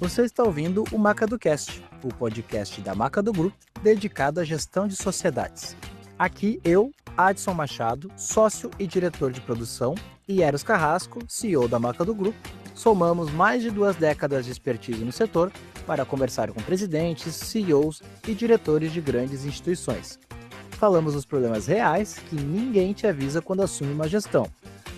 Você está ouvindo o MacadoCast, o podcast da Macado Group dedicado à gestão de sociedades. Aqui eu, Adson Machado, sócio e diretor de produção, e Eros Carrasco, CEO da Macado Group, somamos mais de 2 décadas de expertise no setor para conversar com presidentes, CEOs e diretores de grandes instituições. Falamos dos problemas reais que ninguém te avisa quando assume uma gestão.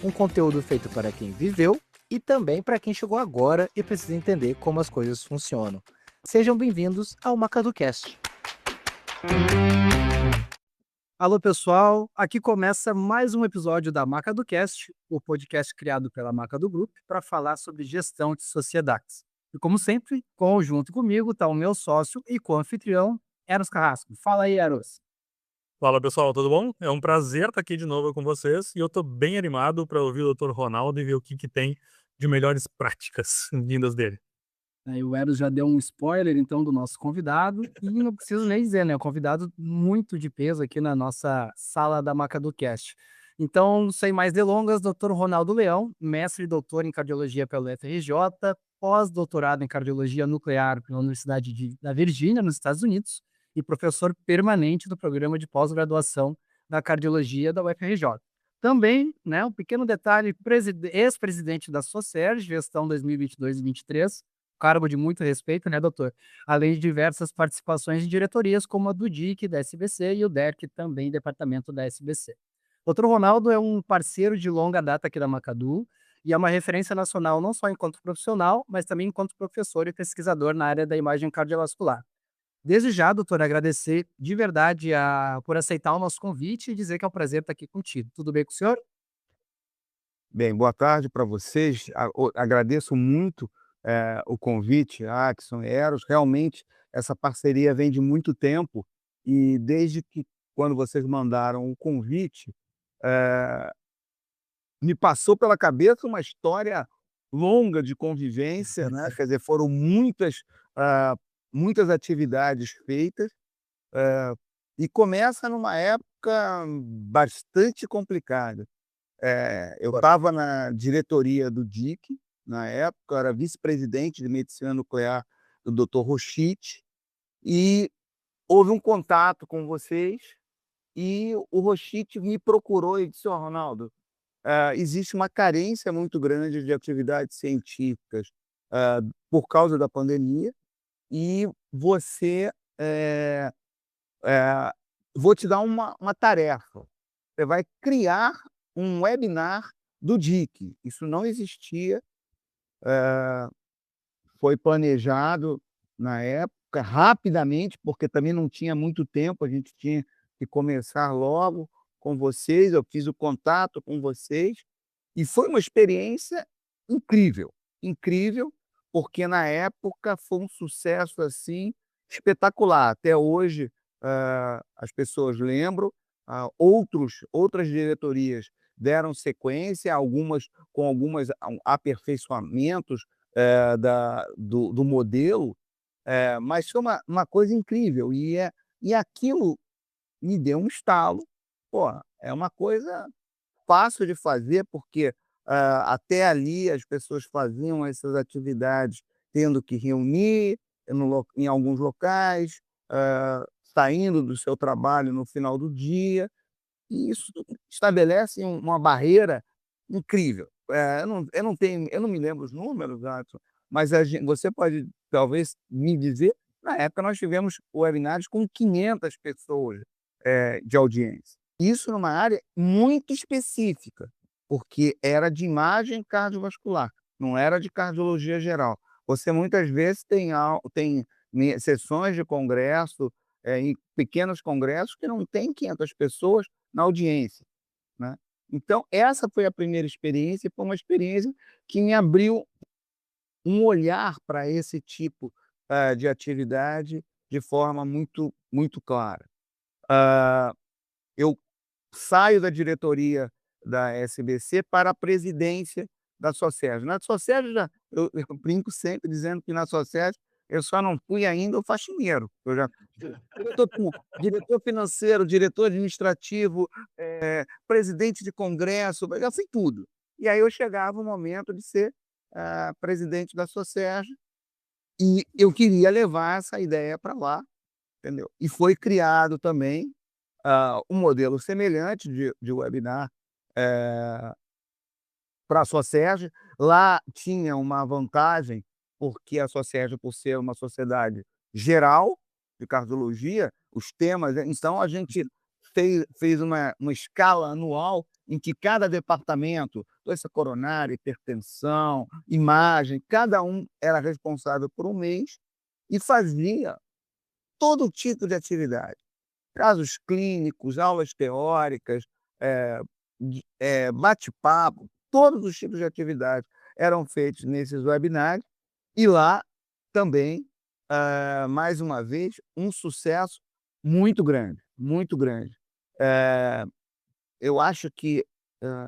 Um conteúdo feito para quem viveu e também para quem chegou agora e precisa entender como as coisas funcionam. Sejam bem-vindos ao MacadoCast. Alô pessoal, aqui começa mais um episódio da MacadoCast, o podcast criado pela Macado Group para falar sobre gestão de sociedades. E como sempre, junto comigo está o meu sócio e co-anfitrião, Eros Carrasco. Fala aí, Eros. Fala pessoal, tudo bom? É um prazer estar aqui de novo com vocês e eu estou bem animado para ouvir o Dr. Ronaldo e ver o que tem de melhores práticas vindas dele. Aí o Eros já deu um spoiler, então, do nosso convidado, e não preciso nem dizer, né? Um convidado muito de peso aqui na nossa sala da MacadoCast. Então, sem mais delongas, Dr. Ronaldo Leão, mestre e doutor em cardiologia pela UFRJ, pós-doutorado em cardiologia nuclear pela Universidade da Virgínia, nos Estados Unidos, e professor permanente do programa de pós-graduação da cardiologia da UFRJ. Também, né, um pequeno detalhe, ex-presidente da Socerg, gestão 2022 e 2023, cargo de muito respeito, né, doutor? Além de diversas participações em diretorias, como a do DIC, da SBC, e o DERC, também departamento da SBC. Doutor Ronaldo é um parceiro de longa data aqui da Macadu e é uma referência nacional não só enquanto profissional, mas também enquanto professor e pesquisador na área da imagem cardiovascular. Desde já, doutor, agradecer de verdade por aceitar o nosso convite e dizer que é um prazer estar aqui contigo. Tudo bem com o senhor? Bem, boa tarde para vocês. Agradeço muito, o convite, Adson, Eros. Realmente, essa parceria vem de muito tempo e desde que quando vocês mandaram o convite, eh, me passou pela cabeça uma história longa de convivência, né, quer dizer, foram ah, muitas atividades feitas, e começa numa época bastante complicada. Eu estava na diretoria do DIC, na época, eu era vice-presidente de medicina nuclear do Dr. Rochite, e houve um contato com vocês, e o Rochite me procurou e disse: "Ó, Ronaldo, existe uma carência muito grande de atividades científicas, por causa da pandemia, e você, eh, vou te dar uma tarefa. Você vai criar um webinar do DIC". Isso não existia, foi planejado na época, rapidamente, porque também não tinha muito tempo, a gente tinha que começar logo com vocês, eu fiz o contato com vocês, e foi uma experiência incrível, incrível, porque na época foi um sucesso, assim, espetacular. Até hoje, as pessoas lembram, outras diretorias deram sequência, algumas com algumas aperfeiçoamentos, do modelo, mas foi uma coisa incrível, e aquilo me deu um estalo. Pô, é uma coisa fácil de fazer, porque, até ali as pessoas faziam essas atividades tendo que reunir em alguns locais, saindo do seu trabalho no final do dia, e isso estabelece uma barreira incrível. Eu não me lembro os números, Adson, mas você pode talvez me dizer, na época nós tivemos webinars com 500 pessoas, de audiência. Isso numa área muito específica, porque era de imagem cardiovascular, não era de cardiologia geral. Você muitas vezes tem sessões de congresso, em pequenos congressos que não tem 500 pessoas na audiência, né. Então essa foi a primeira experiência e foi uma experiência que me abriu um olhar para esse tipo, de atividade de forma muito muito clara. Eu saio da diretoria da SBC para a presidência da Socerg. Na Socerg eu brinco sempre dizendo que na Socerg eu só não fui ainda o faxineiro, eu estou como diretor financeiro, diretor administrativo, presidente de congresso, eu já fui tudo. E aí eu chegava o momento de ser, presidente da Socerg, E eu queria levar essa ideia para lá, entendeu? E foi criado também um modelo semelhante de webinar para a Socerge. Lá tinha uma vantagem, porque a Socerge, por ser uma sociedade geral de cardiologia, os temas, então a gente fez uma escala anual em que cada departamento, doença coronária, hipertensão, imagem, cada um era responsável por um mês e fazia todo tipo de atividade. Casos clínicos, aulas teóricas, eh, bate-papo, todos os tipos de atividades eram feitos nesses webinários e lá também, mais uma vez, um sucesso muito grande, muito grande. Eh, eu acho que,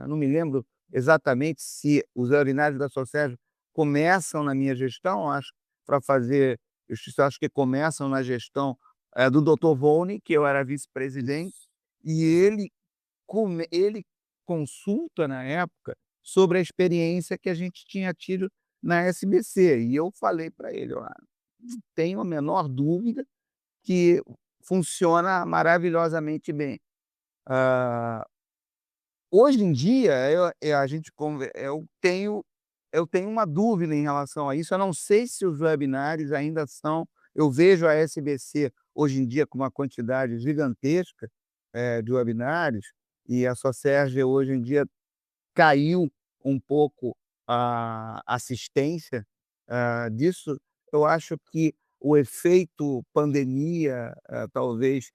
não me lembro exatamente se os webinários da Socerge começam na minha gestão, acho, para fazer justiça, acho que começam na gestão, do Dr. Volney, que eu era vice-presidente, e ele consulta, na época, sobre a experiência que a gente tinha tido na SBC, e eu falei para ele: "Olha, não tenho a menor dúvida que funciona maravilhosamente bem". Ah, hoje em dia, a gente eu tenho uma dúvida em relação a isso, eu não sei se os webinários ainda são, eu vejo a SBC hoje em dia com uma quantidade gigantesca, de webinários, e a Socerge hoje em dia caiu um pouco a assistência, disso. Eu acho que o efeito pandemia, talvez,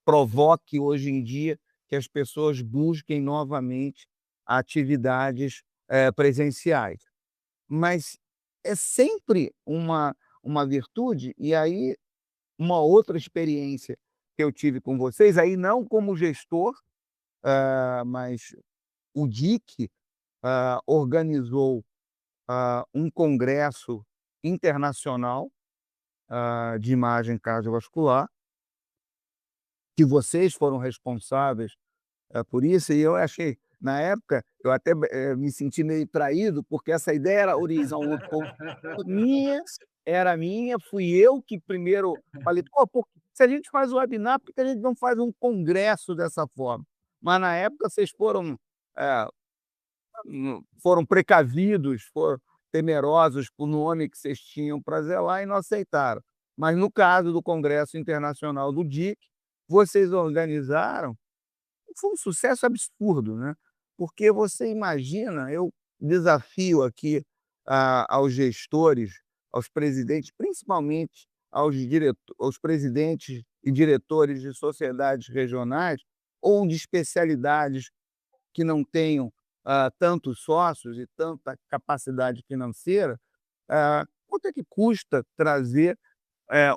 provoque hoje em dia que as pessoas busquem novamente atividades, presenciais. Mas é sempre uma virtude, e aí uma outra experiência que eu tive com vocês, aí não como gestor, mas o DIC, organizou, um congresso internacional, de imagem cardiovascular, que vocês foram responsáveis, por isso, e eu achei, na época, eu até, me senti meio traído, porque essa ideia era minha, era minha, fui eu que primeiro falei: "Pô, se a gente faz o webinar, por que a gente não faz um congresso dessa forma?". Mas na época vocês eh foram precavidos, foram temerosos por nome que vocês tinham para zelar e não aceitaram. Mas no caso do Congresso Internacional do DIC, vocês organizaram, foi um sucesso absurdo, né, porque você imagina, eu desafio aqui aos gestores, aos presidentes, principalmente aos presidentes e diretores de sociedades regionais ou de especialidades que não tenham, tantos sócios e tanta capacidade financeira, quanto é que custa trazer,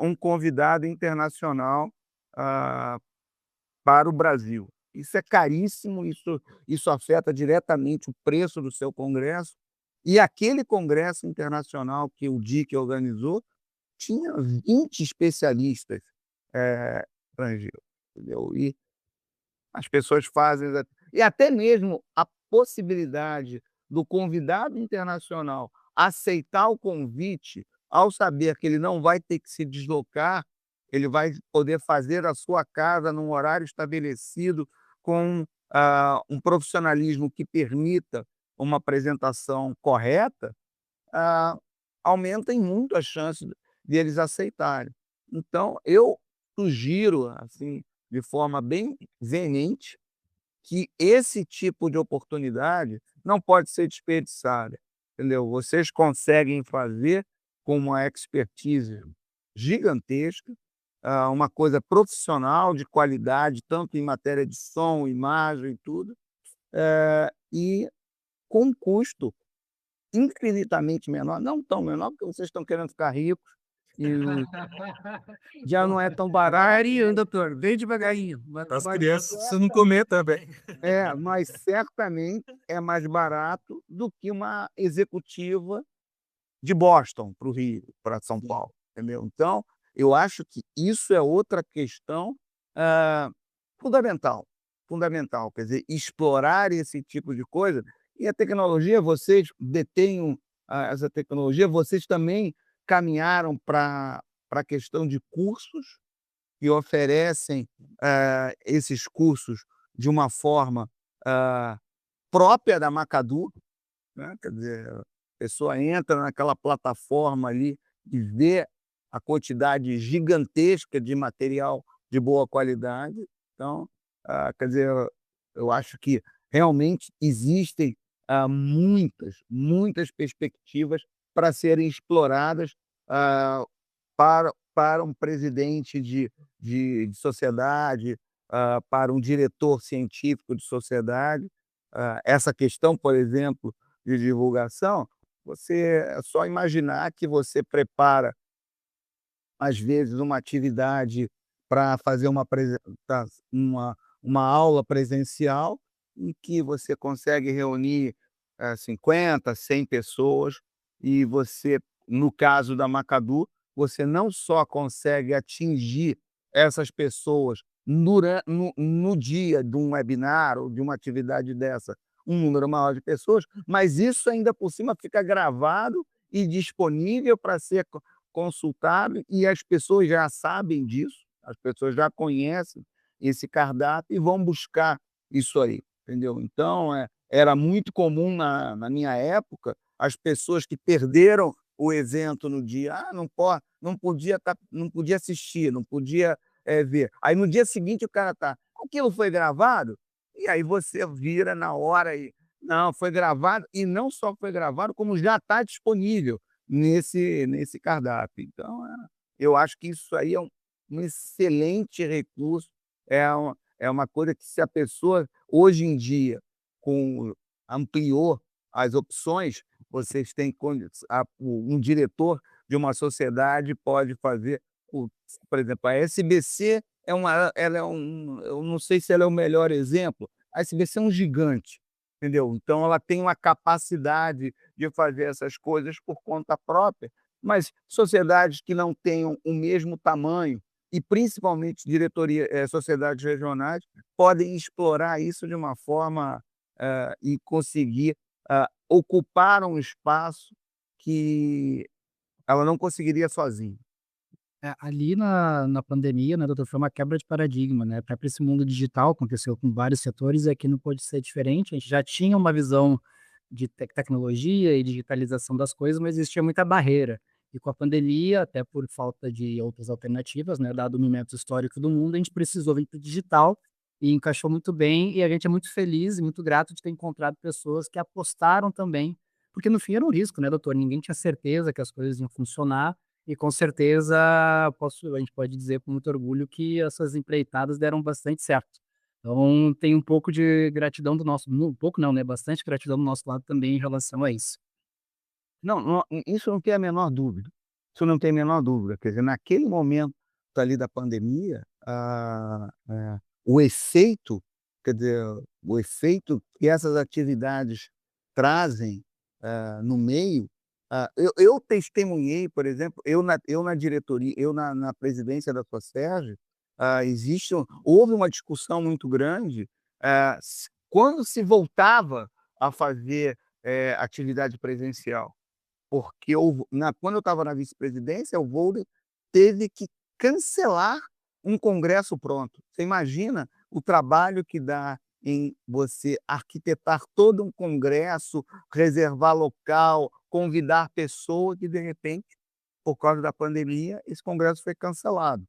um convidado internacional, ah, para o Brasil? Isso é caríssimo, isso afeta diretamente o preço do seu congresso, e aquele congresso internacional que o DIC organizou tinha 20 especialistas, estrangeiros, entendeu? E as pessoas fazem e até mesmo a possibilidade do convidado internacional aceitar o convite, ao saber que ele não vai ter que se deslocar, ele vai poder fazer a sua casa num horário estabelecido, com, um profissionalismo que permita uma apresentação correta, ah, aumentem muito as chances deles aceitarem. Então eu sugiro, assim, de forma bem veemente, que esse tipo de oportunidade não pode ser desperdiçada, entendeu? Vocês conseguem fazer com uma expertise gigantesca, uma coisa profissional, de qualidade, tanto em matéria de som, imagem e tudo, e com um custo infinitamente menor, não tão menor, porque vocês estão querendo ficar ricos e já não é tão barato. Devagarinho, doutor, bem devagarinho. As crianças, se não comer também. Mas certamente é mais barato do que uma executiva de Boston para o Rio, para São Paulo, entendeu? Então, eu acho que isso é outra questão, fundamental, fundamental, quer dizer, explorar esse tipo de coisa. E a tecnologia, vocês detêm essa tecnologia, vocês também caminharam para a questão de cursos que oferecem esses cursos de uma forma própria da Macadu, né? Quer dizer, a pessoa entra naquela plataforma ali e vê a quantidade gigantesca de material de boa qualidade. Então, quer dizer, eu acho que realmente existem muitas perspectivas para serem exploradas ah, para um presidente de sociedade, para um diretor científico de sociedade. Essa questão, por exemplo, de divulgação, você é só imaginar que você prepara, às vezes, uma atividade para fazer uma aula presencial, em que você consegue reunir 50, 100 pessoas, e você, no caso da Macadu, você não só consegue atingir essas pessoas no dia de um webinar ou de uma atividade dessa, um número maior de pessoas, mas isso ainda por cima fica gravado e disponível para ser consultado, e as pessoas já sabem disso, as pessoas já conhecem esse cardápio e vão buscar isso aí, entendeu? Então, era muito comum na minha época, as pessoas que perderam o evento no dia, não podia assistir, não podia ver. Aí no dia seguinte o cara tá, aquilo foi gravado? E aí você vira na hora e, não, foi gravado, e não só foi gravado, como já está disponível nesse cardápio. Então, eu acho que isso aí é um excelente recurso, é uma coisa que, se a pessoa, hoje em dia, ampliou as opções, vocês têm um diretor de uma sociedade pode fazer, por exemplo, a SBC eu não sei se ela é o melhor exemplo, a SBC é um gigante, entendeu? Então ela tem uma capacidade de fazer essas coisas por conta própria, mas sociedades que não tenham o mesmo tamanho, e principalmente sociedades regionais, podem explorar isso de uma forma e conseguir ocupar um espaço que ela não conseguiria sozinha. Ali na pandemia, né, doutor, foi uma quebra de paradigma, né, para esse mundo digital, aconteceu com vários setores, e aqui não pode ser diferente. A gente já tinha uma visão de tecnologia e digitalização das coisas, mas existia muita barreira. E com a pandemia, até por falta de outras alternativas, né, dado o momento histórico do mundo, a gente precisou vir para o digital, e encaixou muito bem, e a gente é muito feliz e muito grato de ter encontrado pessoas que apostaram também, porque no fim era um risco, né, doutor? Ninguém tinha certeza que as coisas iam funcionar, e com certeza a gente pode dizer com muito orgulho que essas empreitadas deram bastante certo. Então tem um pouco de gratidão do nosso, um pouco não, né, bastante gratidão do nosso lado também em relação a isso. Não, isso não tem a menor dúvida, isso não tem a menor dúvida. Quer dizer, naquele momento ali da pandemia, o efeito, quer dizer, o efeito que essas atividades trazem, no meio, eu testemunhei, por exemplo, eu na diretoria, eu na presidência da Socerge, houve uma discussão muito grande, quando se voltava a fazer atividade presencial. Porque quando eu estava na vice-presidência, o Volder teve que cancelar um congresso pronto. Você imagina o trabalho que dá em você arquitetar todo um congresso, reservar local, convidar pessoas, e, de repente, por causa da pandemia, esse congresso foi cancelado.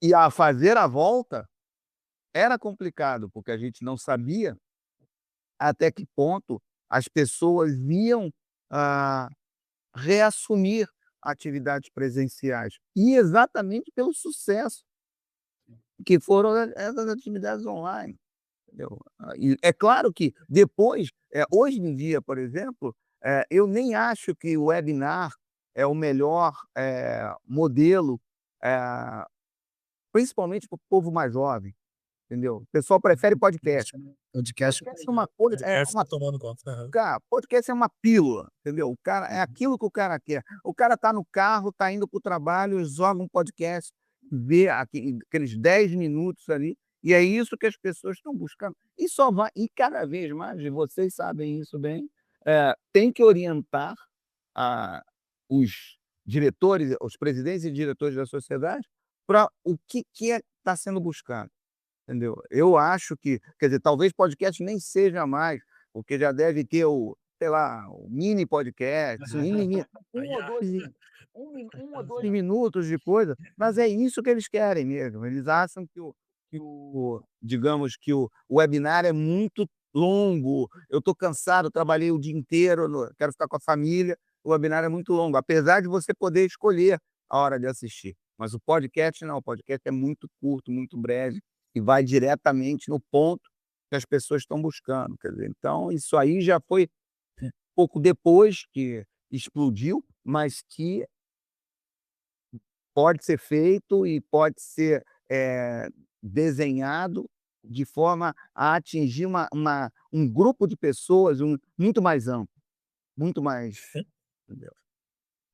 E a fazer a volta era complicado, porque a gente não sabia até que ponto as pessoas iam reassumir atividades presenciais, e exatamente pelo sucesso que foram essas atividades online, entendeu? E é claro que depois, hoje em dia, por exemplo, eu nem acho que o webinar é o melhor modelo, eh, principalmente para o povo mais jovem, entendeu? O pessoal prefere podcast. Podcast. Podcast é uma coisa, Podcast tá tomando conta. Aham. cara, podcast é uma pílula, entendeu? O cara é aquilo que o cara quer. O cara tá no carro, tá indo para o trabalho, joga um podcast, vê aqueles 10 minutos ali, e é isso que as pessoas estão buscando. E só vai, e cada vez mais, e vocês sabem isso bem, tem que orientar a os diretores, os presidentes e diretores da sociedade, para o que está sendo buscado, entendeu? Eu acho que, quer dizer, talvez podcast nem seja mais, porque já deve ter sei lá, o mini podcast, um ou dois, um ou dois minutos de coisa, mas é isso que eles querem mesmo. Eles acham digamos que o webinar é muito longo. Eu estou cansado, trabalhei o dia inteiro, quero ficar com a família. O webinar é muito longo, apesar de você poder escolher a hora de assistir. Mas o podcast não, o podcast é muito curto, muito breve e vai diretamente no ponto que as pessoas estão buscando. Quer dizer, então, isso aí já foi pouco depois que explodiu, mas que pode ser feito e pode ser desenhado de forma a atingir um grupo de pessoas muito mais amplo, muito mais. Entendeu?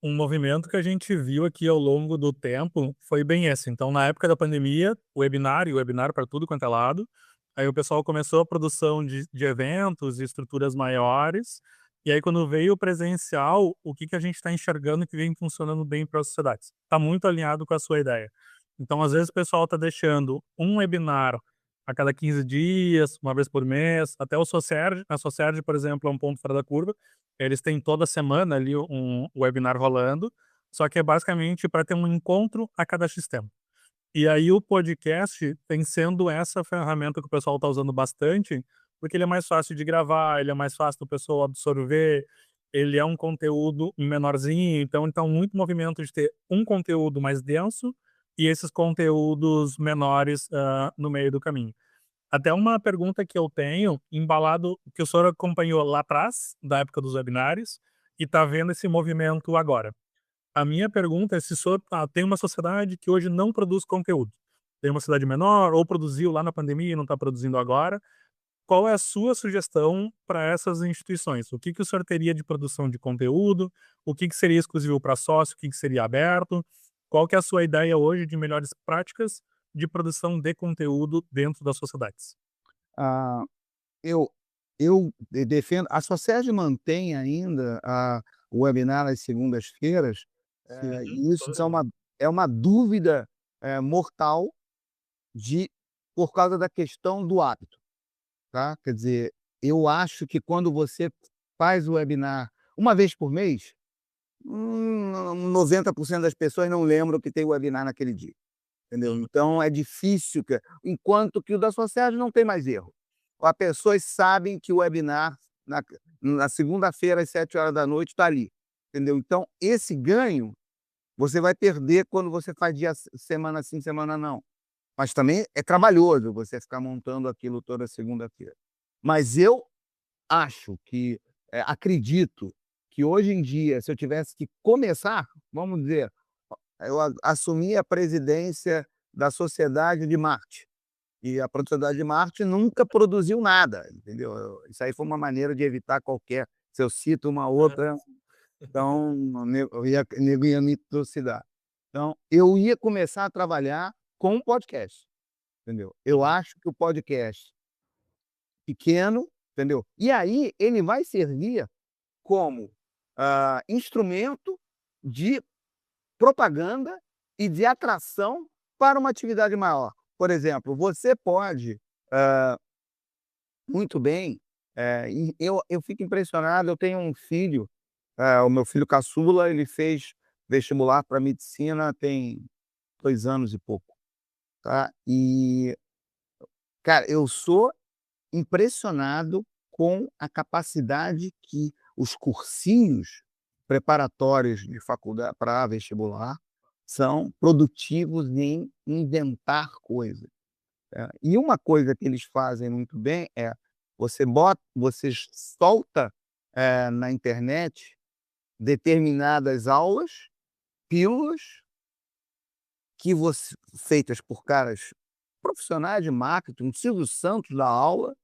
Um movimento que a gente viu aqui ao longo do tempo foi bem esse. Então, na época da pandemia, o webinar para tudo quanto é lado. Aí o pessoal começou a produção de eventos e estruturas maiores. E aí, quando veio o presencial, o que a gente está enxergando que vem funcionando bem para as sociedades? Está muito alinhado com a sua ideia. Então, às vezes, o pessoal está deixando um webinar a cada 15 dias, uma vez por mês, até o Socerj. A Socerj, por exemplo, é um ponto fora da curva. Eles têm toda semana ali um webinar rolando, só que é basicamente para ter um encontro a cada X tempo. E aí o podcast tem sendo essa ferramenta que o pessoal está usando bastante, porque ele é mais fácil de gravar, ele é mais fácil do pessoal absorver, ele é um conteúdo menorzinho, então muito movimento de ter um conteúdo mais denso e esses conteúdos menores no meio do caminho. Até uma pergunta que eu tenho, embalado, que o senhor acompanhou lá atrás, da época dos webinários, e está vendo esse movimento agora. A minha pergunta é se o senhor tem uma sociedade que hoje não produz conteúdo. Tem uma cidade menor, ou produziu lá na pandemia e não está produzindo agora. Qual é a sua sugestão para essas instituições? O que o senhor teria de produção de conteúdo? O que seria exclusivo para sócio? O que seria aberto? Qual que é a sua ideia hoje de melhores práticas de produção de conteúdo dentro das sociedades? Ah, eu defendo. A Socerd mantém ainda o webinar às segundas-feiras, e isso é uma dúvida mortal por causa da questão do hábito. Tá? Quer dizer, eu acho que quando você faz o webinar uma vez por mês, 90% das pessoas não lembram que tem o webinar naquele dia. Entendeu? Então é difícil, enquanto que o da Socerd não tem mais erro. As pessoas sabem que o webinar na segunda-feira às 7 horas da noite está ali. Entendeu? Então, esse ganho você vai perder quando você faz semana sim, semana não. Mas também é trabalhoso você ficar montando aquilo toda segunda-feira. Mas eu acredito que hoje em dia, se eu tivesse que começar, vamos dizer, eu assumi a presidência da Sociedade de Marte. E a Sociedade de Marte nunca produziu nada, entendeu? Isso aí foi uma maneira de evitar qualquer. Se eu cito uma outra, então nego ia me trucidar. Então, eu ia começar a trabalhar com podcast, entendeu? Eu acho que o podcast pequeno, entendeu? E aí ele vai servir como instrumento de propaganda e de atração para uma atividade maior. Por exemplo, você pode muito bem, e eu fico impressionado, eu tenho um filho, o meu filho caçula, ele fez vestibular para medicina tem 2 anos e pouco, tá? E, cara, eu sou impressionado com a capacidade que os cursinhos preparatórios de faculdade para vestibular são produtivos em inventar coisas. E uma coisa que eles fazem muito bem é você solta na internet determinadas aulas, pílulas feitas por caras profissionais de marketing, o Silvio Santos da aula,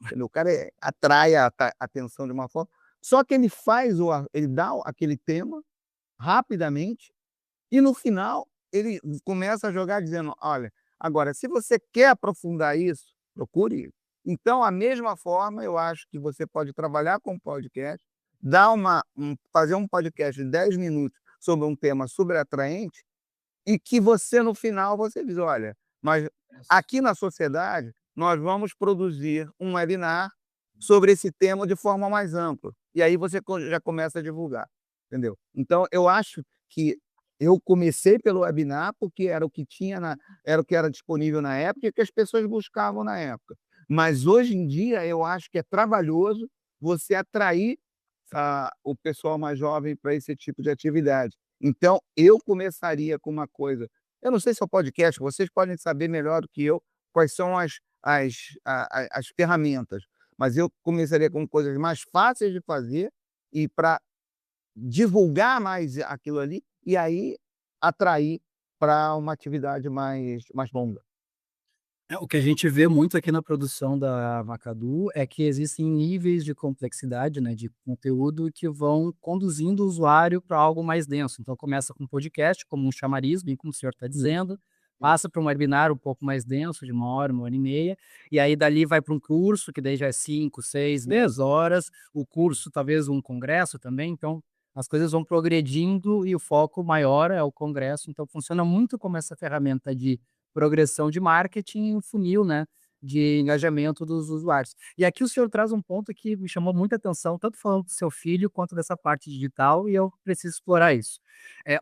entendeu? O cara atrai a atenção de uma forma, só que ele dá aquele tema rapidamente e no final ele começa a jogar dizendo: olha, agora, se você quer aprofundar isso, procure isso. Então, a mesma forma, eu acho que você pode trabalhar com podcast fazer um podcast de 10 minutos sobre um tema super atraente e que você, no final, você diz: "Olha, mas aqui na sociedade, nós vamos produzir um webinar sobre esse tema de forma mais ampla". E aí você já começa a divulgar, entendeu? Então eu acho que eu comecei pelo webinar, porque era o que tinha era o que era disponível na época e que as pessoas buscavam na época. Mas hoje em dia eu acho que é trabalhoso você atrair, o pessoal mais jovem para esse tipo de atividade. Então eu começaria com uma coisa, eu não sei se é o podcast, vocês podem saber melhor do que eu quais são as ferramentas, mas eu começaria com coisas mais fáceis de fazer e para divulgar mais aquilo ali, e aí atrair para uma atividade mais longa. O que a gente vê muito aqui na produção da Macadu é que existem níveis de complexidade, né, de conteúdo que vão conduzindo o usuário para algo mais denso. Então começa com um podcast, como um chamariz, bem como o senhor está dizendo, passa para um webinar um pouco mais denso, de 1 hora e meia, e aí dali vai para um curso, que daí já é 5, 6, 10 horas, o curso talvez um congresso também, então as coisas vão progredindo e o foco maior é o congresso, então funciona muito como essa ferramenta de progressão de marketing e um funil, né, de engajamento dos usuários. E aqui o senhor traz um ponto que me chamou muita atenção, tanto falando do seu filho quanto dessa parte digital, e eu preciso explorar isso.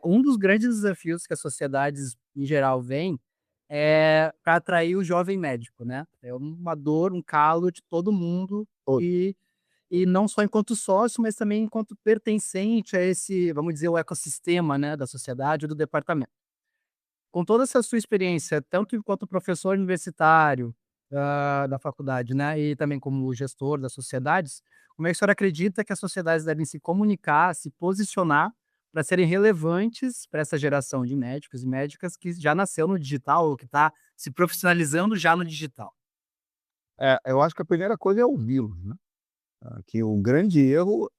Um dos grandes desafios que as sociedades em geral veem é para atrair o jovem médico, né? É uma dor, um calo de todo mundo Todo. e não só enquanto sócio, mas também enquanto pertencente a esse, vamos dizer, o ecossistema, né, da sociedade ou do departamento. Com toda essa sua experiência, tanto enquanto professor universitário, da faculdade, né, e também como gestor das sociedades, como é que o senhor acredita que as sociedades devem se comunicar, se posicionar para serem relevantes para essa geração de médicos e médicas que já nasceu no digital ou que está se profissionalizando já no digital? Eu acho que a primeira coisa é ouvi-los, né. Que o grande erro,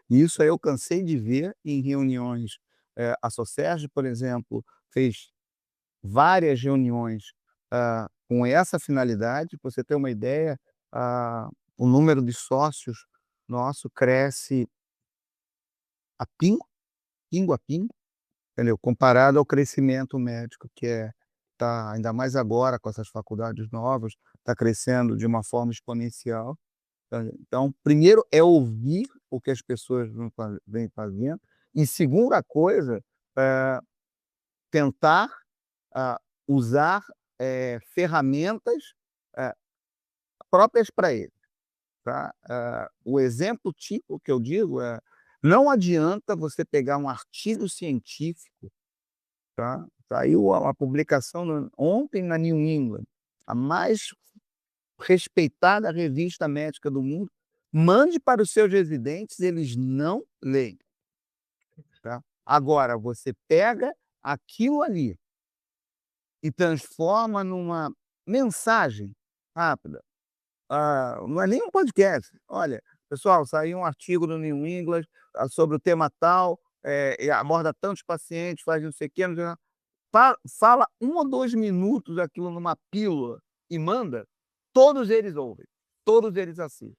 e isso aí eu cansei de ver em reuniões, a Socerge, por exemplo, fez várias reuniões, com essa finalidade. Pra você ter uma ideia, o número de sócios nosso cresce a pingo a pingo, entendeu? Comparado ao crescimento médico que tá ainda mais agora com essas faculdades novas, está crescendo de uma forma exponencial. Então, primeiro é ouvir o que as pessoas vêm fazendo, e segunda coisa, eh, tentar, usar, ferramentas, eh, próprias para ele, tá. O exemplo tipo que eu digo não adianta você pegar um artigo científico, tá, saiu uma publicação ontem na New England, a mais respeitada revista médica do mundo, mande para os seus residentes, eles não leem, tá. Agora você pega aquilo ali e transforma numa mensagem rápida, não é nem um podcast. "Olha, pessoal, saiu um artigo no New England, sobre o tema tal, e aborda tantos pacientes, faz não sei o quê, não sei o quê". Fala 1 ou 2 minutos aquilo numa pílula e manda, todos eles ouvem, todos eles assistem,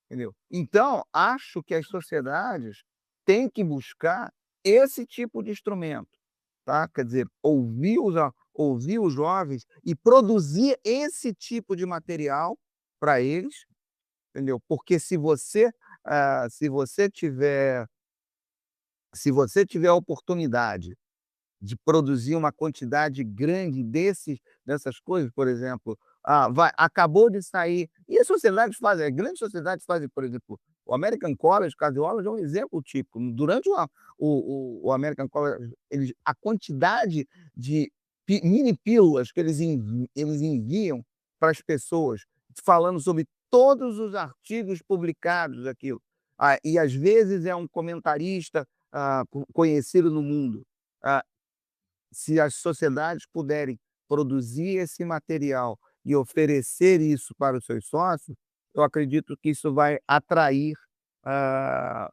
entendeu. Então, acho que as sociedades têm que buscar esse tipo de instrumento, tá. Quer dizer, ouvir os jovens e produzir esse tipo de material para eles, entendeu. Porque se você tiver a oportunidade de produzir uma quantidade grande dessas coisas, por exemplo, acabou de sair, e as sociedades fazem, as grandes sociedades fazem, por exemplo, o American College of Cardiology é um exemplo típico. Durante o American College, a quantidade de mini pílulas que eles enviam para as pessoas, falando sobre todos os artigos publicados aquilo. E às vezes é um comentarista conhecido no mundo. Ah, se as sociedades puderem produzir esse material e oferecer isso para os seus sócios, eu acredito que isso vai atrair, ah,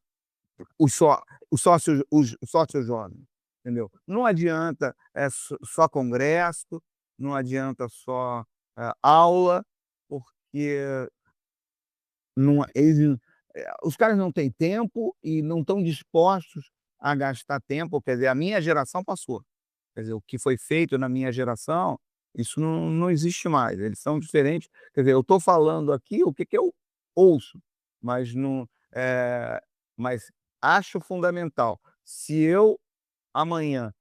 os sócios jovens, entendeu. Não adianta só congresso, não adianta só, aula, porque não eles os caras não têm tempo e não estão dispostos a gastar tempo, quer dizer, a minha geração passou. Quer dizer, o que foi feito na minha geração, isso não existe mais, eles são diferentes. Quer dizer, eu estou falando aqui o que que eu ouço, mas não, mas acho fundamental, se eu amanhã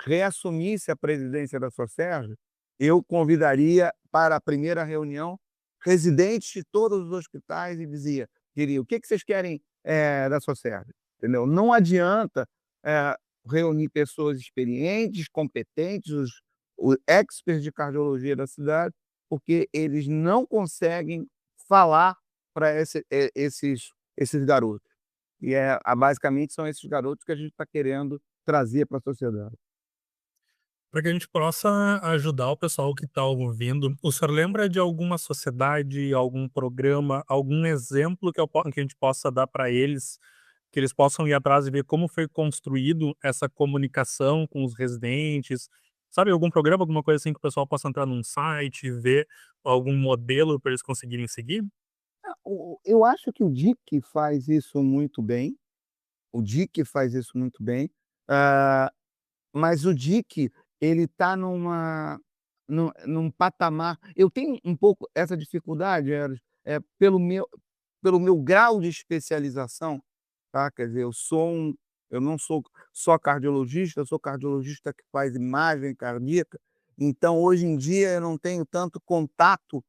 reassumisse a presidência da Socerj, eu convidaria para a primeira reunião residentes de todos os hospitais e diria: "O que que vocês querem, da Socerj?", entendeu? Não adianta, reunir pessoas experientes, competentes, os experts de cardiologia da cidade, porque eles não conseguem falar para esses garotos. E basicamente são esses garotos que a gente está querendo trazer para a sociedade. Para que a gente possa ajudar o pessoal que está ouvindo, o senhor lembra de alguma sociedade, algum programa, algum exemplo que a gente possa dar para eles, que eles possam ir atrás e ver como foi construído essa comunicação com os residentes? Sabe, algum programa, alguma coisa assim que o pessoal possa entrar num site, ver algum modelo para eles conseguirem seguir? Eu acho que o DIC faz isso muito bem, o DIC faz isso muito bem, ah, mas o DIC, ele está num patamar, eu tenho um pouco essa dificuldade, Eros, pelo meu grau de especialização, tá, quer dizer, eu não sou só cardiologista, eu sou cardiologista que faz imagem cardíaca, então hoje em dia eu não tenho tanto contato,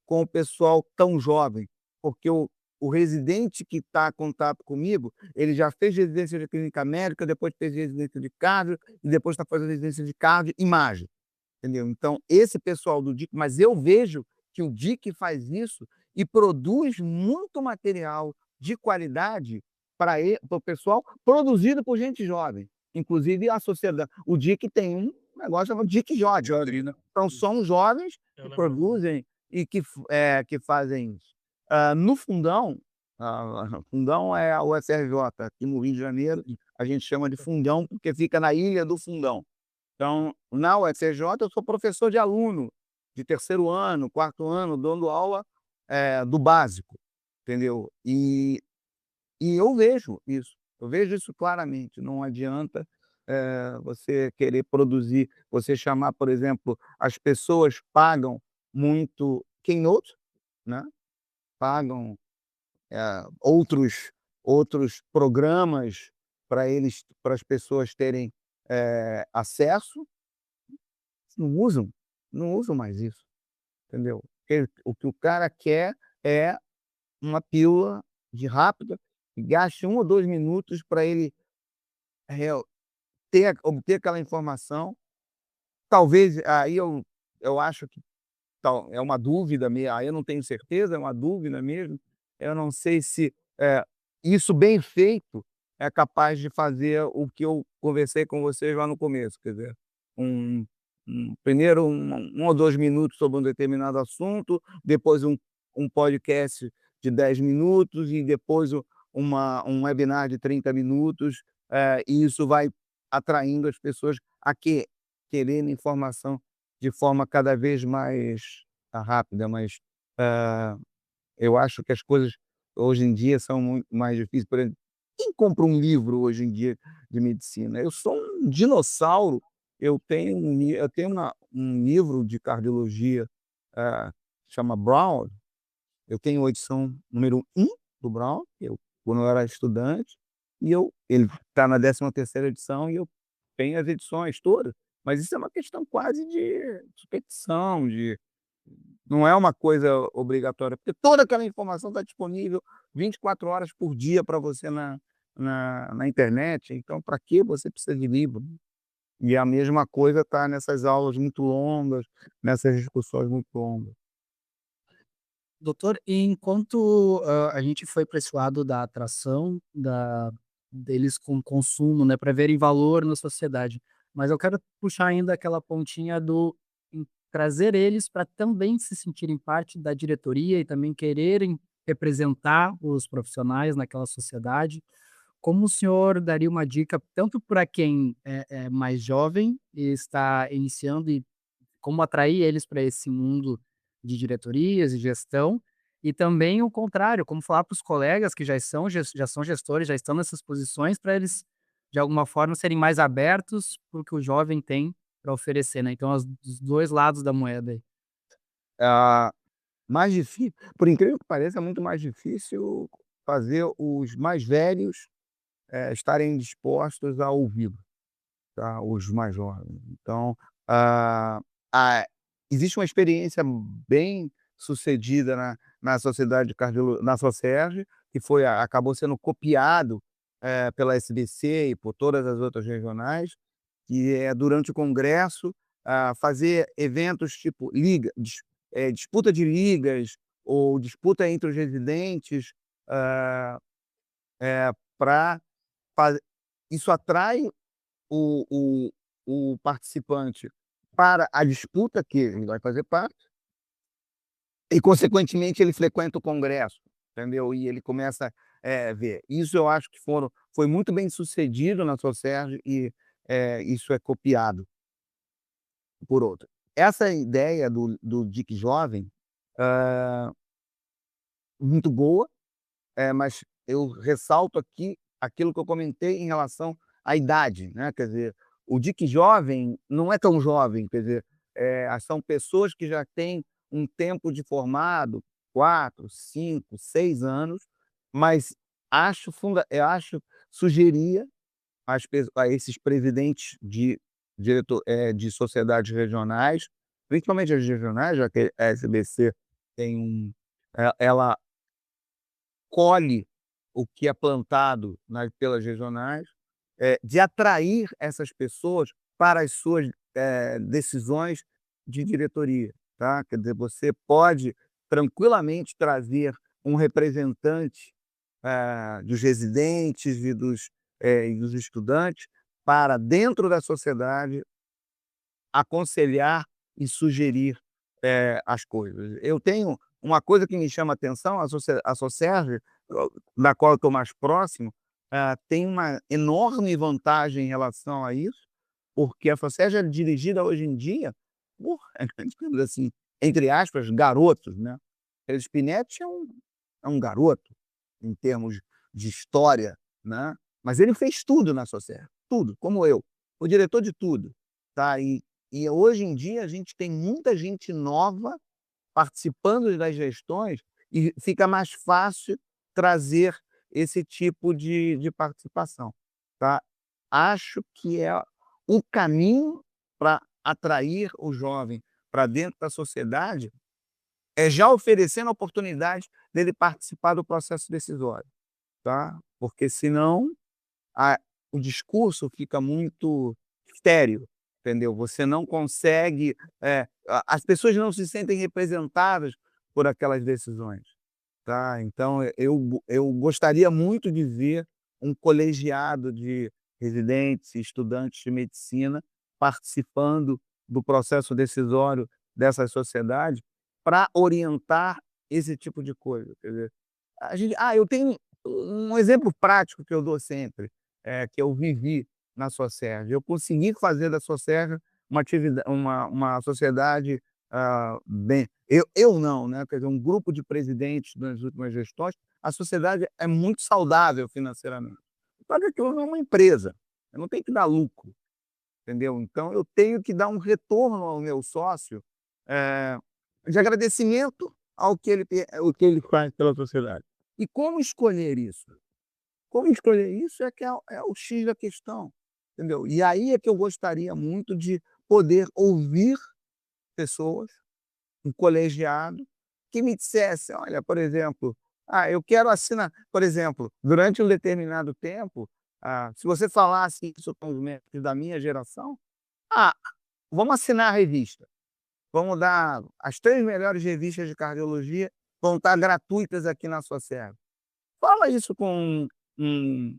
com o pessoal tão jovem, porque o residente que está em contato comigo, ele já fez residência de clínica médica, depois fez residência de cardio e depois está fazendo residência de cardio imagem. Entendeu? Então, esse pessoal do DIC, mas eu vejo que o DIC faz isso e produz muito material de qualidade para o pessoal, produzido por gente jovem. Inclusive a sociedade. O DIC tem um negócio chamado DIC Jovem. Né? Então, são jovens Eu que lembro. produzem e que fazem isso. No Fundão, Fundão é a UFRJ, aqui no Rio de Janeiro, a gente chama de Fundão porque fica na Ilha do Fundão. Então, na UFRJ, eu sou professor de aluno, de terceiro ano, quarto ano, dando aula, do básico, entendeu? E eu vejo isso claramente, não adianta, você querer produzir, você chamar, por exemplo, as pessoas pagam muito keynote, né, pagam, outros programas para as pessoas terem, acesso. Não usam, não usam mais isso, entendeu? Porque o que o cara quer é uma pílula de rápida, que gaste 1 ou 2 minutos para ele real obter aquela informação. Talvez aí eu acho que é uma dúvida minha, aí eu não tenho certeza, é uma dúvida mesmo. Eu não sei se, isso bem feito é capaz de fazer o que eu conversei com vocês lá no começo, quer dizer, um primeiro 1 ou 2 minutos sobre um determinado assunto, depois um podcast de 10 minutos e depois um webinar de 30 minutos, e isso vai atraindo as pessoas a quererem informação de forma cada vez mais rápida, mas, eu acho que as coisas hoje em dia são muito mais difíceis. Por exemplo, quem compra um livro hoje em dia de medicina? Eu sou um dinossauro, eu tenho um livro de cardiologia, chama Brown, eu tenho a edição número 1 do Brown, quando eu era estudante, ele está na 13ª edição e eu tenho as edições todas, mas isso é uma questão quase de superstição, não é uma coisa obrigatória, porque toda aquela informação está disponível 24 horas por dia para você na internet, então para que você precisa de livro? E a mesma coisa está nessas aulas muito longas, nessas discussões muito longas. Doutor, e enquanto, a gente foi para esse lado da atração deles com consumo, né, para verem valor na sociedade, mas eu quero puxar ainda aquela pontinha do trazer eles para também se sentirem parte da diretoria e também quererem representar os profissionais naquela sociedade. Como o senhor daria uma dica tanto para quem é mais jovem e está iniciando, e como atrair eles para esse mundo de diretorias e gestão, E também o contrário, como falar para os colegas que já são gestores, já estão nessas posições, para eles, de alguma forma, serem mais abertos para o que o jovem tem para oferecer, né. Então os 2 lados da moeda aí. Ah, mais difícil, por incrível que pareça, é muito mais difícil fazer os mais velhos, estarem dispostos a ouvi-lo, tá, os mais jovens. Então, ah, ah, existe uma experiência bem sucedida na Sociedade de Cardiolo na Socerge, que acabou sendo copiado, pela SBC e por todas as outras regionais, que é durante o congresso, fazer eventos tipo disputa de ligas ou disputa entre os residentes, para isso atrai o o participante para a disputa que ele vai fazer parte e, consequentemente, ele frequenta o congresso, entendeu? E ele começa, ver. Isso eu acho que foi muito bem sucedido na Socerge e, isso é copiado por outra. Essa ideia do DIC jovem, hã, muito boa, mas eu ressalto aqui aquilo que eu comentei em relação à idade, né, quer dizer, o DIC jovem não é tão jovem, quer dizer, são pessoas que já têm um tempo de formado, 4, 5, 6 anos, mas sugeria a esses presidentes de sociedades regionais, principalmente as regionais, já que a SBC tem ela colhe o que é plantado pelas regionais, de atrair essas pessoas para as suas, decisões de diretoria, tá. Quer dizer, você pode tranquilamente trazer um representante, dos residentes e dos estudantes para dentro da sociedade aconselhar e sugerir, as coisas. Eu tenho uma coisa que me chama atenção, a Socerge, da qual eu estou mais próximo, tem uma enorme vantagem em relação a isso, porque a Socerge é dirigida hoje em dia por, digamos assim, entre aspas, garotos, né. O Spinetta é um garoto, em termos de história, né, mas ele fez tudo na Socerge, tudo, como eu, o diretor de tudo, tá. E hoje em dia a gente tem muita gente nova participando das gestões e fica mais fácil trazer esse tipo de participação, tá. Acho que é o caminho para atrair o jovem para dentro da sociedade, é já oferecendo a oportunidade dele participar do processo decisório, tá. Porque senão a o discurso fica muito estéril, entendeu? Você não consegue, as pessoas não se sentem representadas por aquelas decisões, tá. Então eu gostaria muito de ver um colegiado de residentes e estudantes de medicina participando do processo decisório dessas sociedades para orientar esse tipo de coisa, quer dizer, eu tenho um exemplo prático que eu dou sempre, que eu vivi na Socerge. Eu consegui fazer da Socerge uma sociedade, bem eu não, né, quer dizer, um grupo de presidentes nas últimas gestões, a sociedade é muito saudável financeiramente. Só que aquilo não é uma empresa, eu não tenho que dar lucro, entendeu? Então eu tenho que dar um retorno ao meu sócio, eh, de agradecimento o que ele faz pela sociedade. E como escolher isso? Como escolher isso é que é o X da questão, entendeu? E aí é que eu gostaria muito de poder ouvir pessoas, um colegiado, que me dissesse: "Olha, por exemplo, eu quero assinar", por exemplo, durante um determinado tempo, se você falasse isso com os médicos da minha geração: "Ah, vamos assinar a revista, vamos dar as 3 melhores revistas de cardiologia, vão estar gratuitas aqui na sua serra". Fala isso com um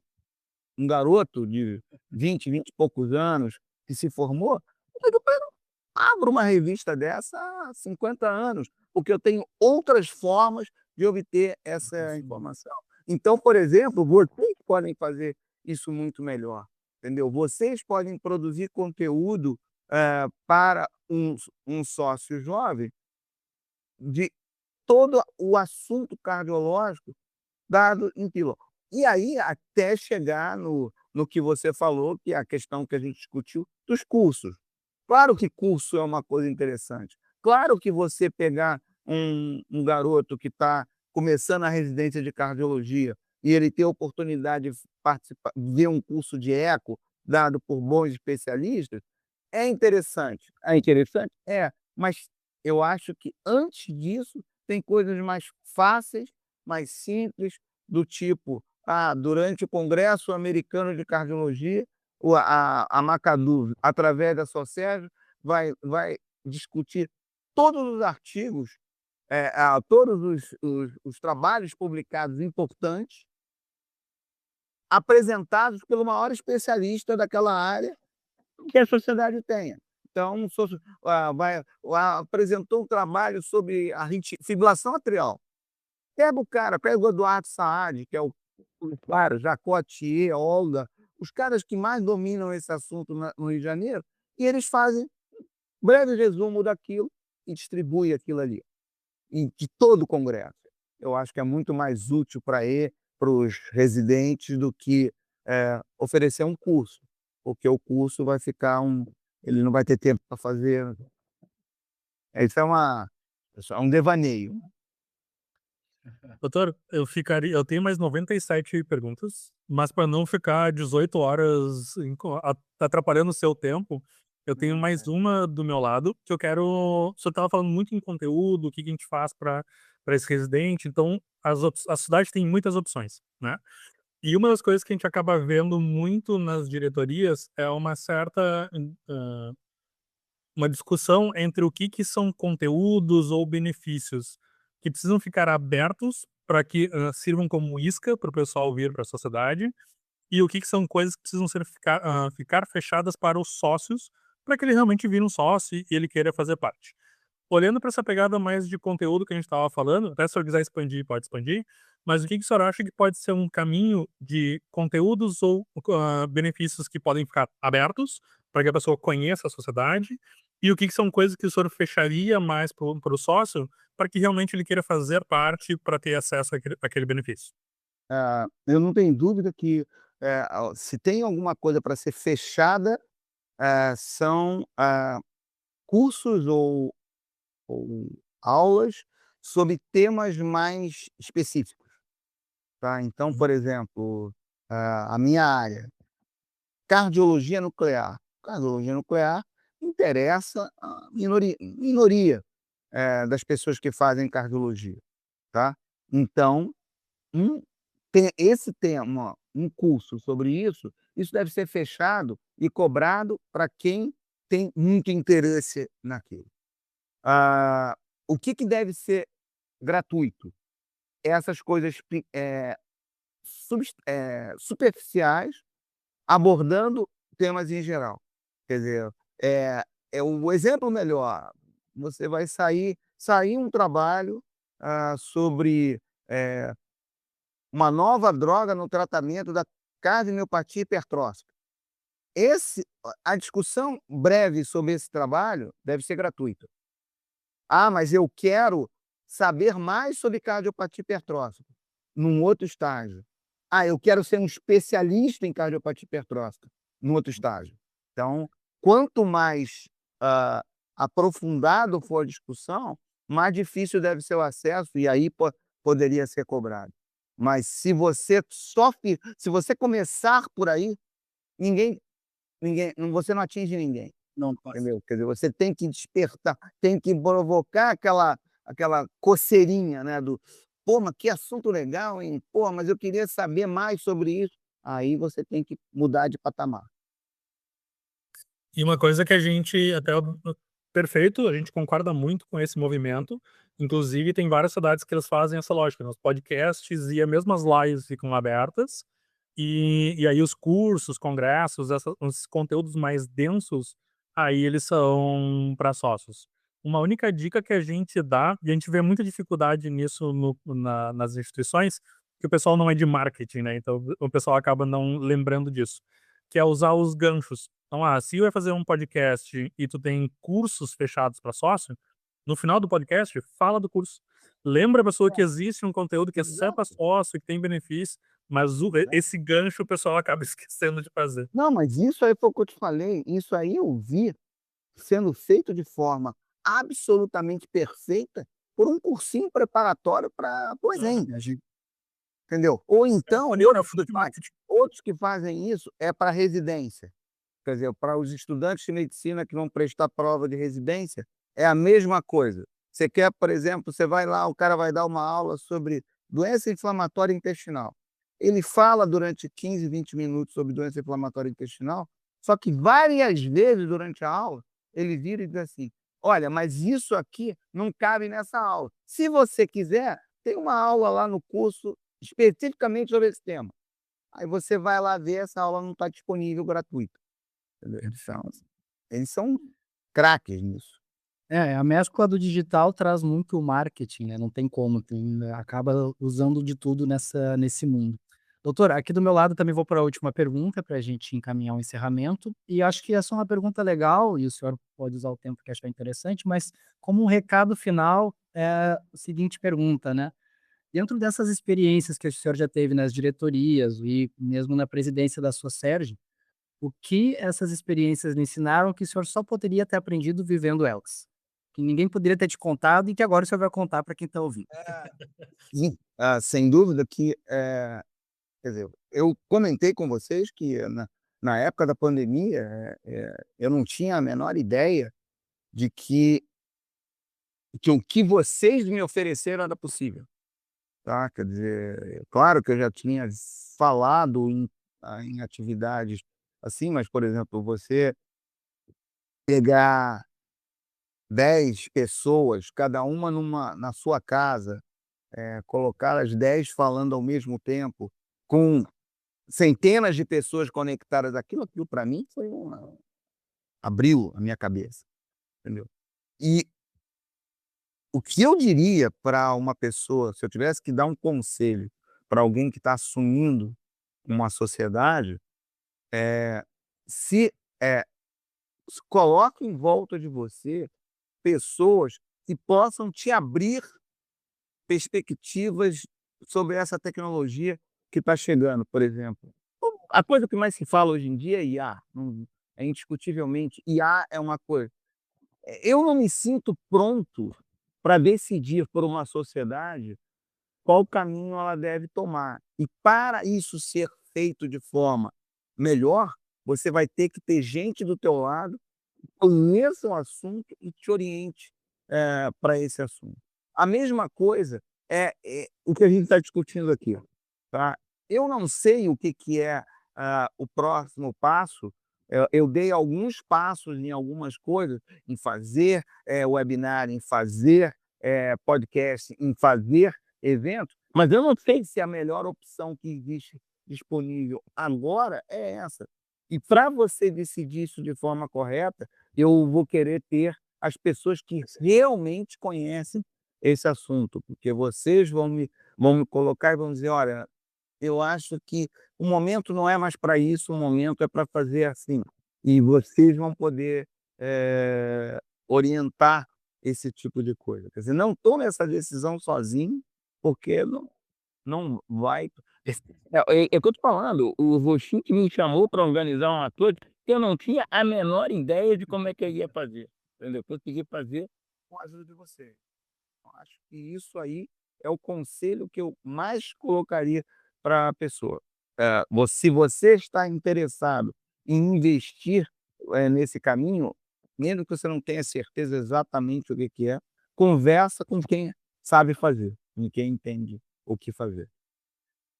um garoto de 20 e poucos anos, que se formou, eu digo pra ele: "Abra uma revista dessa há 50 anos, porque eu tenho outras formas de obter essa informação". Então, por exemplo, vocês podem fazer isso muito melhor, entendeu? Vocês podem produzir conteúdo, para um sócio jovem de todo o assunto cardiológico dado em pílula. E aí até chegar no que você falou, que é a questão que a gente discutiu dos cursos. Claro que curso é uma coisa interessante. Claro que você pegar um garoto que está começando a residência de cardiologia e ele ter a oportunidade de participar, ver um curso de eco dado por bons especialistas, é interessante. É interessante? É, mas eu acho que antes disso tem coisas mais fáceis, mais simples, do tipo, durante o Congresso Americano de Cardiologia, a Macadu, através da Socérgio, vai discutir todos os artigos, todos os trabalhos publicados importantes, apresentados pelo maior especialista daquela área que a sociedade tenha. Então, apresentou um trabalho sobre fibrilação atrial. Pega o cara, pega o Eduardo Saad, que é claro, Jacotier, Olga, os caras que mais dominam esse assunto no Rio de Janeiro, e eles fazem um breve resumo daquilo e distribuem aquilo ali, de todo o congresso. Eu acho que é muito mais útil para os residentes do que oferecer um curso, porque o curso vai ficar ele não vai ter tempo para fazer. Isso é um devaneio. Doutor, eu tenho mais 97 perguntas, mas para não ficar 18 horas atrapalhando o seu tempo, eu tenho mais uma do meu lado, que eu quero. O senhor estava falando muito em conteúdo, o que a gente faz para esse residente, então a cidade tem muitas opções, né? E uma das coisas que a gente acaba vendo muito nas diretorias é uma certa uma discussão entre o que são conteúdos ou benefícios que precisam ficar abertos para que sirvam como isca para o pessoal vir para a sociedade, e o que são coisas que precisam ficar fechadas para os sócios, para que ele realmente vire um sócio e ele queira fazer parte. Olhando para essa pegada mais de conteúdo que a gente estava falando, até se eu quiser expandir, pode expandir, mas o que o senhor acha que pode ser um caminho de conteúdos ou benefícios que podem ficar abertos para que a pessoa conheça a sociedade, e o que são coisas que o senhor fecharia mais para o sócio para que realmente ele queira fazer parte para ter acesso àquele benefício? Eu não tenho dúvida que, se tem alguma coisa para ser fechada, são, cursos ou aulas sobre temas mais específicos, tá. Então, Uhum. por exemplo, a minha área, cardiologia nuclear. Cardiologia nuclear interessa a minoria, das pessoas que fazem cardiologia, tá. Então, um esse tema, um curso sobre isso deve ser fechado e cobrado para quem tem muito interesse naquilo. O que deve ser gratuito? Essas coisas superficiais, abordando temas em geral. Quer dizer, o exemplo melhor, você vai sair um trabalho, sobre, uma nova droga no tratamento da cardiomiopatia hipertrófica. A discussão breve sobre esse trabalho deve ser gratuita. Mas eu quero saber mais sobre cardiopatia hipertrófica, num outro estágio. Eu quero ser um especialista em cardiopatia hipertrófica, num outro estágio. Então, quanto mais aprofundado for a discussão, mais difícil deve ser o acesso, e aí poderia ser cobrado. Mas se você começar por aí, você não atinge ninguém. Não passa. Entendeu? Quer dizer, você tem que despertar, tem que provocar aquela coceirinha, né, "Pô, mas que assunto legal, hein? Pô, mas eu queria saber mais sobre isso". Aí você tem que mudar de patamar. E uma coisa que a gente perfeito, a gente concorda muito com esse movimento. Inclusive, tem várias cidades que eles fazem essa lógica, né, os podcasts e as mesmas lives ficam abertas, e aí os cursos, congressos, os conteúdos mais densos, aí eles são para sócios. Uma única dica que a gente dá, e a gente vê muita dificuldade nisso nas instituições, que o pessoal não é de marketing, né, então o pessoal acaba não lembrando disso, que é usar os ganchos. Então, se vai fazer um podcast e tu tem cursos fechados para sócio, no final do podcast, fala do curso. lembra a pessoa que existe um conteúdo que é só para sócio, que tem benefício, mas esse gancho o pessoal acaba esquecendo de fazer. Não, mas isso aí foi o que eu te falei, isso aí eu vi sendo feito de forma absolutamente perfeita por um cursinho preparatório para o Enem, entendeu? Ou então, outros que fazem isso é para residência. Quer dizer, para os estudantes de medicina que vão prestar prova de residência, é a mesma coisa. Você quer, por exemplo, você vai lá, o cara vai dar uma aula sobre doença inflamatória intestinal. Ele fala durante 15, 20 minutos sobre doença inflamatória intestinal, só que várias vezes durante a aula, ele vira e diz assim: olha, mas isso aqui não cabe nessa aula. Se você quiser, tem uma aula lá no curso especificamente sobre esse tema. Aí você vai lá ver, essa aula não está disponível gratuita. Entendeu? Eles são craques nisso. A mescla do digital traz muito marketing, né, não tem como, acaba usando de tudo nesse mundo. Doutor, aqui do meu lado também vou para a última pergunta para a gente encaminhar o encerramento, e acho que essa é uma pergunta legal e o senhor pode usar o tempo que achar interessante, mas como um recado final, é a seguinte pergunta, né, dentro dessas experiências que o senhor já teve nas diretorias e mesmo na presidência da Socerge, o que essas experiências lhe ensinaram que o senhor só poderia ter aprendido vivendo elas? Que ninguém poderia ter te contado e que agora o senhor vai contar para quem está ouvindo. Sim, sem dúvida que, quer dizer, eu comentei com vocês que na época da pandemia, eu não tinha a menor ideia de que o que vocês me ofereceram era possível, tá. Quer dizer, claro que eu já tinha falado em atividades assim, mas, por exemplo, você pegar 10 pessoas, cada uma na sua casa, colocar as 10 falando ao mesmo tempo, com centenas de pessoas conectadas, aquilo para mim foi abriu a minha cabeça, entendeu. E o que eu diria para uma pessoa, se eu tivesse que dar um conselho para alguém que está assumindo uma sociedade, se eh, coloque em volta de você pessoas que possam te abrir perspectivas sobre essa tecnologia que está chegando, por exemplo. A coisa que mais se fala hoje em dia é IA, é indiscutivelmente, IA é uma coisa. Eu não me sinto pronto para decidir por uma sociedade qual caminho ela deve tomar. E para isso ser feito de forma melhor, você vai ter que ter gente do teu lado que conheça o assunto e te oriente, para esse assunto. A mesma coisa é o que a gente está discutindo aqui, tá. Eu não sei o que que é, o próximo passo, eu dei alguns passos em algumas coisas, em fazer, webinar, em fazer, podcast, em fazer evento, mas eu não sei se a melhor opção que existe disponível agora é essa. E para você decidir isso de forma correta, eu vou querer ter as pessoas que realmente conhecem esse assunto, porque vocês vão me colocar e vão dizer: "Olha, eu acho que o momento não é mais para isso, o momento é para fazer assim". E vocês vão poder, orientar esse tipo de coisa. Quer dizer, não tome essa decisão sozinho, porque não vai é o que eu tô falando, o Rochin que me chamou para organizar uma coisa que eu não tinha a menor ideia de como é que eu ia fazer, entendeu? Consegui fazer com a ajuda de vocês. Eu acho que isso aí é o conselho que eu mais colocaria para a pessoa. Se você está interessado em investir, nesse caminho, mesmo que você não tenha certeza exatamente o que que é, conversa com quem sabe fazer, com quem entende o que fazer.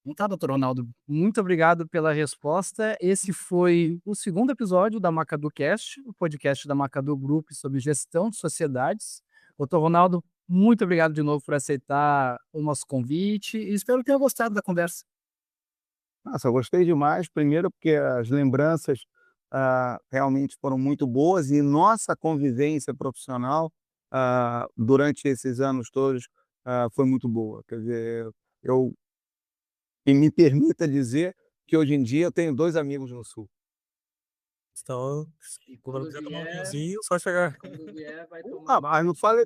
Então tá, doutor Ronaldo, muito obrigado pela resposta. Esse foi o segundo episódio da MacaduCast, o podcast da Macadu Group sobre gestão de sociedades. Doutor Ronaldo, muito obrigado de novo por aceitar o nosso convite e espero que tenha gostado da conversa. Nossa, eu gostei demais, primeiro porque as lembranças, realmente foram muito boas e nossa convivência profissional, durante esses anos todos, foi muito boa. Quer dizer, eu e me permita dizer que hoje em dia eu tenho 2 amigos no Sul. Então, E quando quiser tomar um vinhozinho, só chegar. quando vier, vai Ah, mas não falei.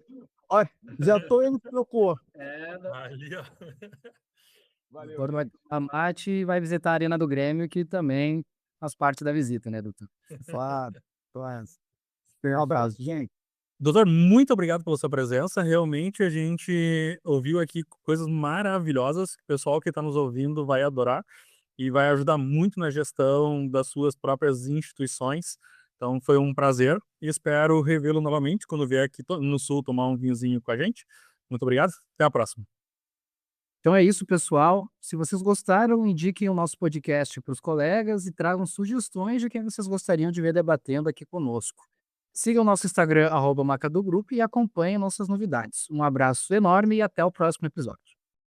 Olha, já tô indo pro cor. Ali, ó. O doutor vai tomar mate e vai visitar a Arena do Grêmio, que também faz parte da visita, né, doutor? Claro, claro. Um abraço, gente. Doutor, muito obrigado pela sua presença. Realmente a gente ouviu aqui coisas maravilhosas que o pessoal que está nos ouvindo vai adorar e vai ajudar muito na gestão das suas próprias instituições. Então foi um prazer e espero revê-lo novamente quando vier aqui no Sul tomar um vinhozinho com a gente. Muito obrigado. Até a próxima. Então é isso, pessoal. Se vocês gostaram, indiquem o nosso podcast para os colegas e tragam sugestões de quem vocês gostariam de ver debatendo aqui conosco. Sigam o nosso Instagram, @macadogrupo, e acompanhem nossas novidades. Um abraço enorme e até o próximo episódio.